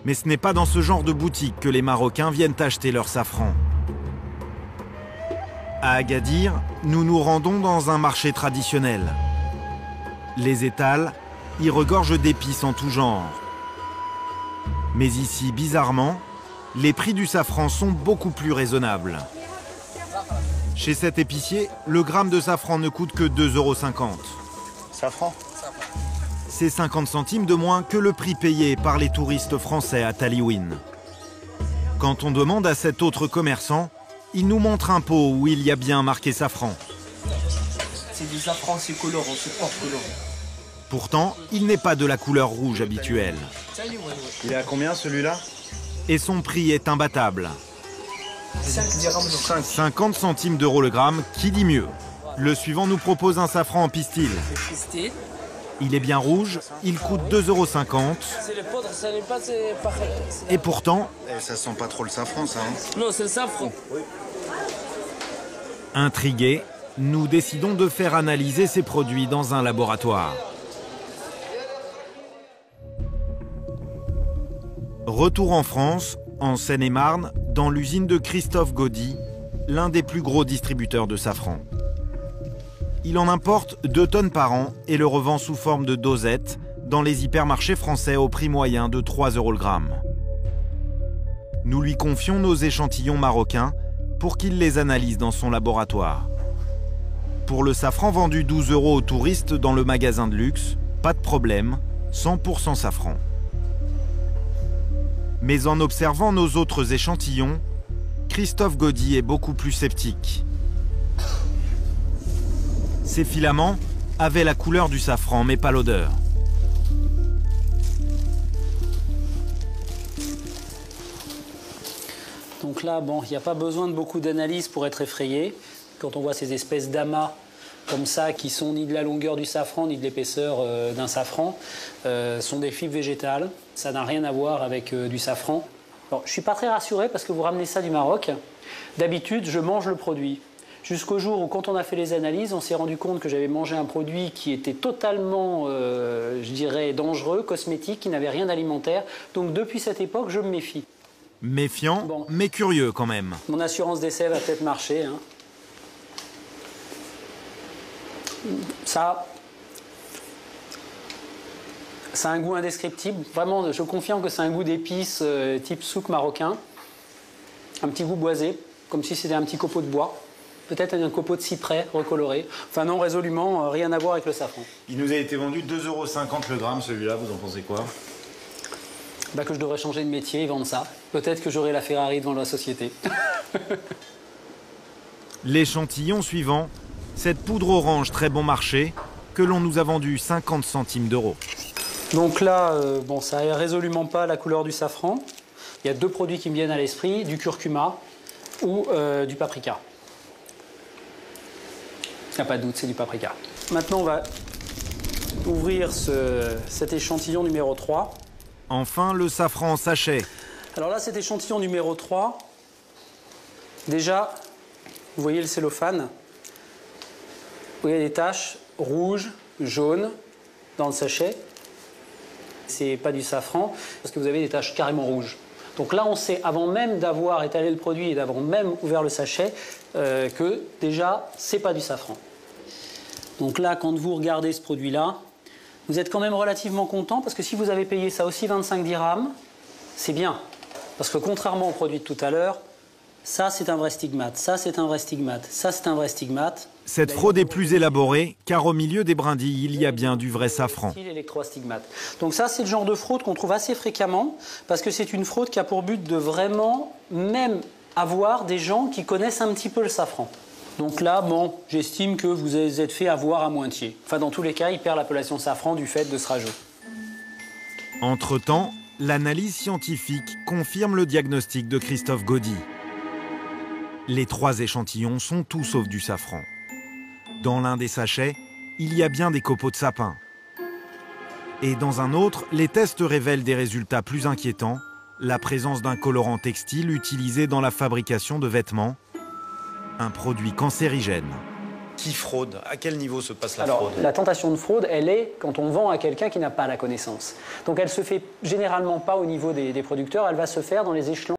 Mais ce n'est pas dans ce genre de boutique que les Marocains viennent acheter leur safran. À Agadir, nous nous rendons dans un marché traditionnel. Les étals y regorgent d'épices en tout genre. Mais ici, bizarrement, les prix du safran sont beaucoup plus raisonnables. Chez cet épicier, le gramme de safran ne coûte que 2,50 €. Safran? C'est 50 centimes de moins que le prix payé par les touristes français à Taliouine. Quand on demande à cet autre commerçant, il nous montre un pot où il y a bien marqué safran. C'est du safran, c'est colorant, c'est pas colorant. Pourtant, il n'est pas de la couleur rouge habituelle. Il est à combien celui-là? Et son prix est imbattable. 5 dirhams le 5. 50 centimes d'euros le gramme, qui dit mieux? Le suivant nous propose un safran en pistil. Pistil. Il est bien rouge, il coûte 2,50 €. C'est le poudre, ça n'est pas pareil. Et pourtant, Ça sent pas trop le safran, ça, hein? Non, c'est le safran. intrigués, nous décidons de faire analyser ces produits dans un laboratoire. Retour en France, en Seine-et-Marne, dans l'usine de Christophe Gaudy, l'un des plus gros distributeurs de safran. Il en importe 2 tonnes par an et le revend sous forme de dosettes dans les hypermarchés français au prix moyen de 3 € le gramme. Nous lui confions nos échantillons marocains pour qu'il les analyse dans son laboratoire. Pour le safran vendu 12 € aux touristes dans le magasin de luxe, pas de problème, 100% safran. Mais en observant nos autres échantillons, Christophe Gaudy est beaucoup plus sceptique. Ces filaments avaient la couleur du safran, mais pas l'odeur. Donc là, bon, il n'y a pas besoin de beaucoup d'analyse pour être effrayé. Quand on voit ces espèces d'amas comme ça, qui sont ni de la longueur du safran, ni de l'épaisseur d'un safran, sont des fibres végétales. Ça n'a rien à voir avec du safran. Alors, je ne suis pas très rassuré parce que vous ramenez ça du Maroc. D'habitude, je mange le produit. Jusqu'au jour où, quand on a fait les analyses, on s'est rendu compte que j'avais mangé un produit qui était totalement, je dirais, dangereux, cosmétique, qui n'avait rien d'alimentaire. Donc depuis cette époque, je me méfie. Méfiant, Bon. mais curieux quand même. Mon assurance d'essai va peut-être marcher, hein. Ça a un goût indescriptible. Vraiment, je confirme que c'est un goût d'épices type souk marocain. Un petit goût boisé, comme si c'était un petit copeau de bois. Peut-être un copeau de cyprès recoloré. Enfin non, résolument, rien à voir avec le safran. Il nous a été vendu 2,50 € le gramme, celui-là. Vous en pensez quoi? Bah, que je devrais changer de métier et vendre ça. Peut-être que j'aurai la Ferrari devant la société. L'échantillon suivant, cette poudre orange très bon marché, que l'on nous a vendue 50 centimes d'euros. Donc là, bon, ça n'a résolument pas la couleur du safran. Il y a 2 produits qui me viennent à l'esprit, du curcuma ou du paprika. Il n'y a pas de doute, c'est du paprika. Maintenant, on va ouvrir cet échantillon numéro 3. Enfin, le safran en sachet. Alors là, cet échantillon numéro 3, déjà, vous voyez le cellophane. Vous voyez des taches rouges, jaunes dans le sachet. C'est pas du safran, parce que vous avez des taches carrément rouges. Donc là, on sait, avant même d'avoir étalé le produit et d'avoir même ouvert le sachet, que déjà, c'est pas du safran. Donc là, quand vous regardez ce produit-là, vous êtes quand même relativement content, parce que si vous avez payé ça aussi 25 dirhams, c'est bien. Parce que contrairement au produit de tout à l'heure, ça c'est un vrai stigmate, ça c'est un vrai stigmate, ça c'est un vrai stigmate. Cette fraude est plus élaborée, car au milieu des brindilles, il y a bien du vrai safran. Électroastigmate. Donc ça, c'est le genre de fraude qu'on trouve assez fréquemment, parce que c'est une fraude qui a pour but de vraiment même avoir des gens qui connaissent un petit peu le safran. Donc là, bon, j'estime que vous êtes fait avoir à moitié. Enfin, dans tous les cas, il perd l'appellation safran du fait de ce rajout. Entre-temps, l'analyse scientifique confirme le diagnostic de Christophe Gaudy. Les 3 échantillons sont tout sauf du safran. Dans l'un des sachets, il y a bien des copeaux de sapin. Et dans un autre, les tests révèlent des résultats plus inquiétants, la présence d'un colorant textile utilisé dans la fabrication de vêtements, un produit cancérigène. qui fraude? À quel niveau se passe la Alors, fraude? la tentation de fraude, elle est quand on vend à quelqu'un qui n'a pas la connaissance. Donc elle se fait généralement pas au niveau des producteurs, elle va se faire dans les échelons